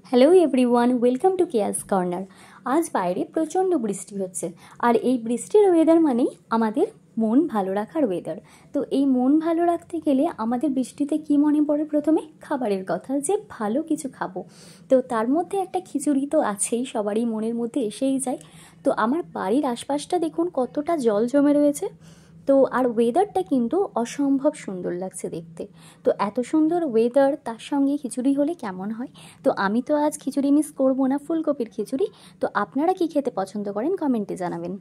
Hello everyone, welcome to chaos corner. আজ বাইরে প্রচণ্ড বৃষ্টি হচ্ছে, আর এই বৃষ্টির ওয়েদার মানেই আমাদের মন ভালো রাখার ওয়েদার। তো এই মন ভালো রাখতে গেলে আমাদের বৃষ্টিতে কি মনে পড়ে? প্রথমে খাবারের কথা, যে ভালো কিছু খাবো। তো তার মধ্যে একটা খিচুড়ি তো আছেই, সবারই মনের মধ্যে এসেই যায়। তো আমার বাড়ির আশপাশটা দেখুন কতটা জল জমে রয়েছে। তো আর ওয়েদারটা কিন্তু অসম্ভব সুন্দর লাগছে দেখতে। তো এত সুন্দর ওয়েদার, তার সঙ্গে খিচুড়ি হলে কেমন হয়? তো আমি তো আজ খিচুড়ি মিস করবো না, ফুলকপির খিচুড়ি। তো আপনারা কি খেতে পছন্দ করেন কমেন্টে জানাবেন।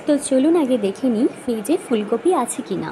তো চলুন আগে দেখে নিই ফ্রিজে ফুলকপি আছে কি না।